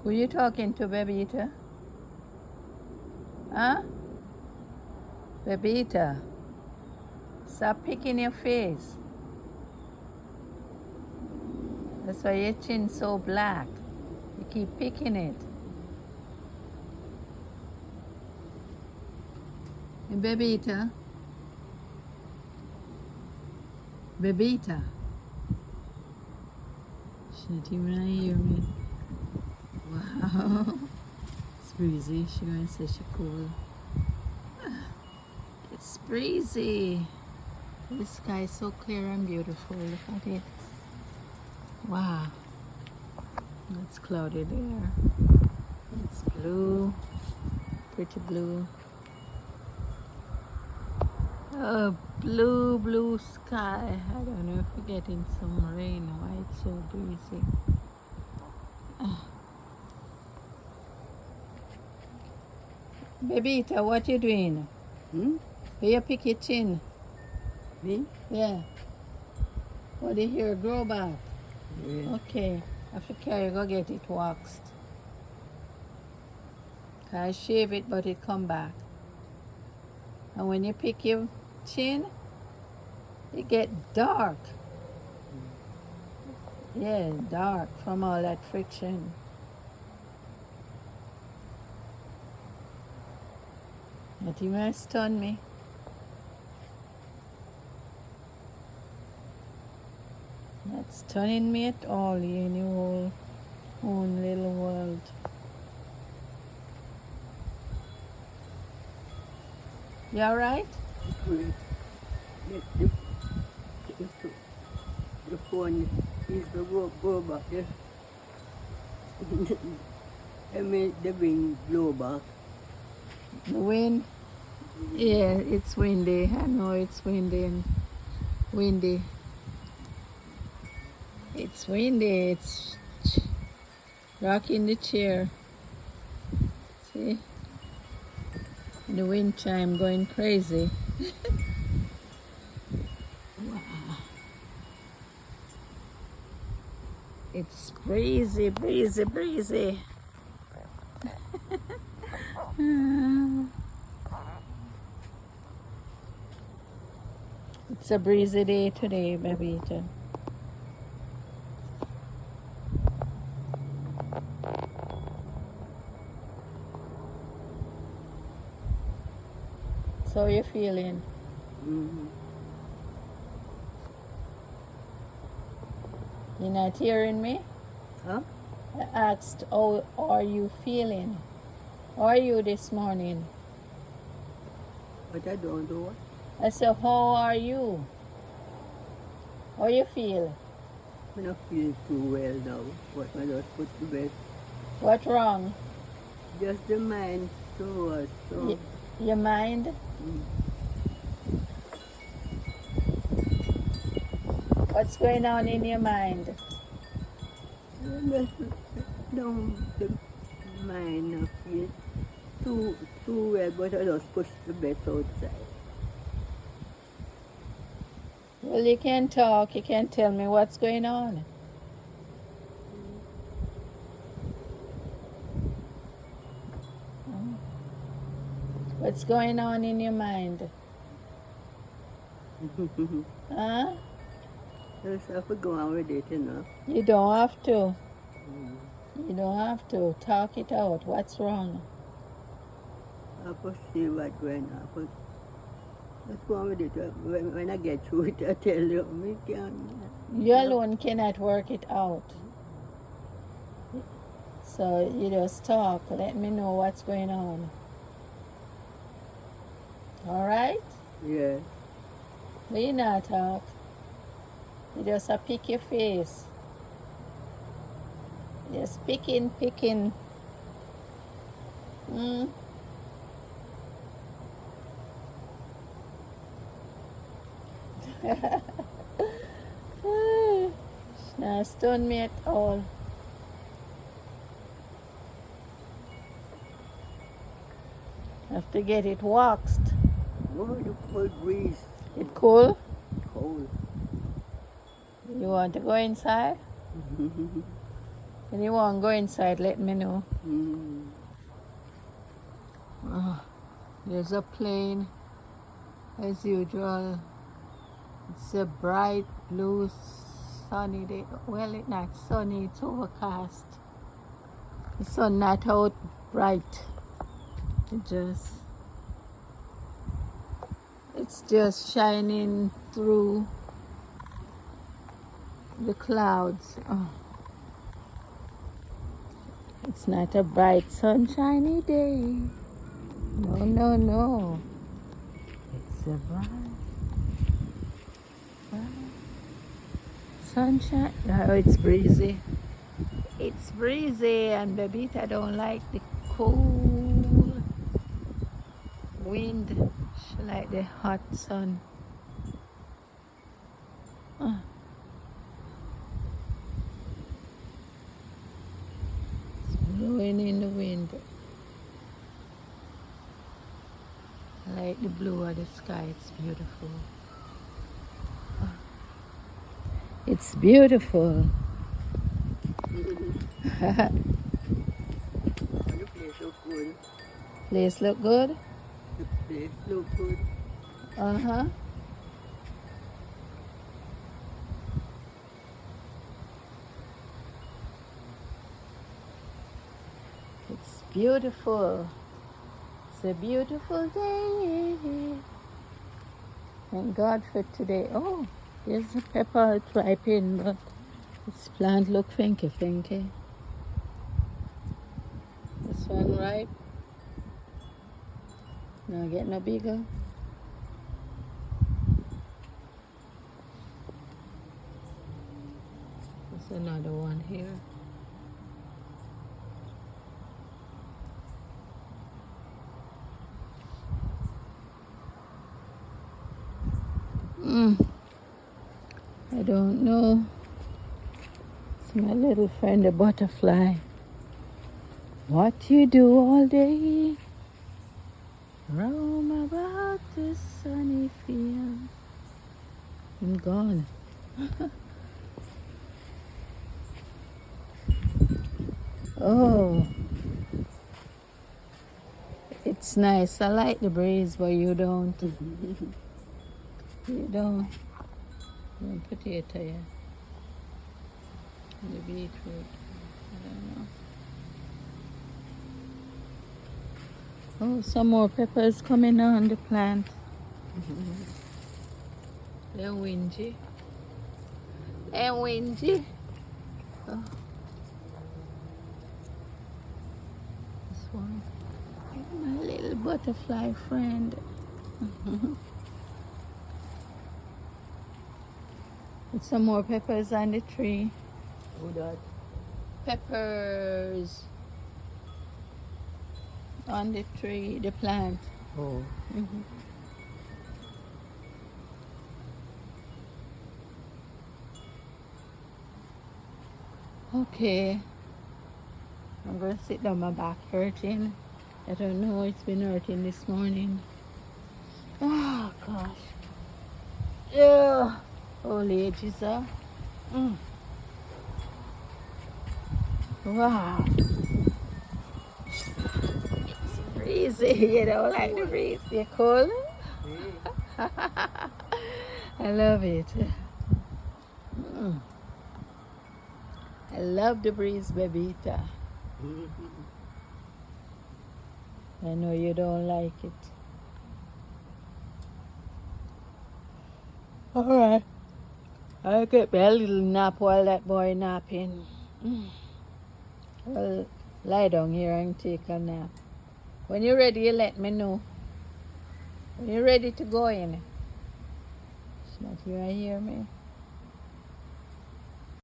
Who you talking to, Bebeta? Huh? Bebeta, stop picking your face. That's why your chin's so black. You keep picking it. Hey, Bebeta. Bebeta. She not even hear me. Wow. It's breezy. She gonna say she cool. It's breezy. The sky is so clear and beautiful. Look at it. Wow. It's cloudy there. It's blue. Pretty blue. Oh, blue, blue sky. I don't know if we're getting some rain. Why it's so breezy. Bebeta, what you doing? Where you pick your chin? Me? Yeah. What the hair grow back? Yeah. Okay. I have to carry go get it waxed. I shave it but it come back. And when you pick your chin, it get dark. Yeah, dark from all that friction. Not even stun me. Not stunning me at all in your own little world. You alright? Great. The phone is the go back there. I mean, the wind blow back. The wind? Yeah, it's windy. I know it's windy and windy. It's windy. It's rocking the chair. See? The wind chime going crazy. Wow. It's breezy, breezy, breezy. It's a breezy day today, Bebeta. So you're feeling? You're not hearing me? Huh? I asked, how are you feeling? How are you this morning? But I don't do what? I said, how are you? How you feel? I'm not feeling too well now, but I just put to bed. What wrong? Just the mind to us. So, Your mind? What's going on in your mind? just don't the mind not feel too well, but I just push the bed outside. Well, you can talk. You can tell me what's going on. What's going on in your mind? Huh? Just have to go on with it, you know. You don't have to. You don't have to. Talk it out. What's wrong? I have to see what's going on. But let's go on with it. When I get through it, I tell you. Me can. You alone cannot work it out. So you just talk. Let me know what's going on. All right? Yeah. But you not talk. You just pick your face. Just picking. Nah, stun me at all. Have to get it waxed. Oh, the cold breeze. It cool? Cold. You want to go inside? When you want to go inside, let me know. Mm. Oh, there's a plane as usual. It's a bright blue sunny day. Well, it's not sunny, it's overcast. The sun not out bright. It's just shining through the clouds. Oh, it's not a bright sunshiny day. No, no, no. It's a bright sunshine. Oh, it's breezy. It's breezy, and Bebeta don't like the cold wind. She like the hot sun. Oh. It's blowing in the wind. I like the blue of the sky. It's beautiful. Oh. It's beautiful. The place look good. Place look good? The place look good. Uh-huh. It's beautiful. It's a beautiful day. Thank God for today. Oh, there's a pepper ripening, but this plant look funky. This one ripe. Now get no bigger. There's another one here. I don't know. It's my little friend, the butterfly. What you do all day? Roam about this sunny field. I'm gone. Oh, it's nice. I like the breeze, but you don't. You don't. Potato, yeah. The beetroot. I don't know. Oh, some more peppers coming on the plant. They're windy. They're windy. Oh. This one. My little butterfly friend. And some more peppers on the tree. Oh, that. Peppers on the tree, the plant. Oh. Okay. I'm going to sit down, my back hurting. I don't know, it's been hurting this morning. Oh, gosh. Yeah. Old age is up. Wow. It's breezy, you know, like the breeze. You cold? I love it. I love the breeze, Bebeta. I know you don't like it. Alright. I'll get me a little nap while that boy napping. I'll lie down here and take a nap. When you're ready, you let me know. When you're ready to go in. It's not here, I hear me.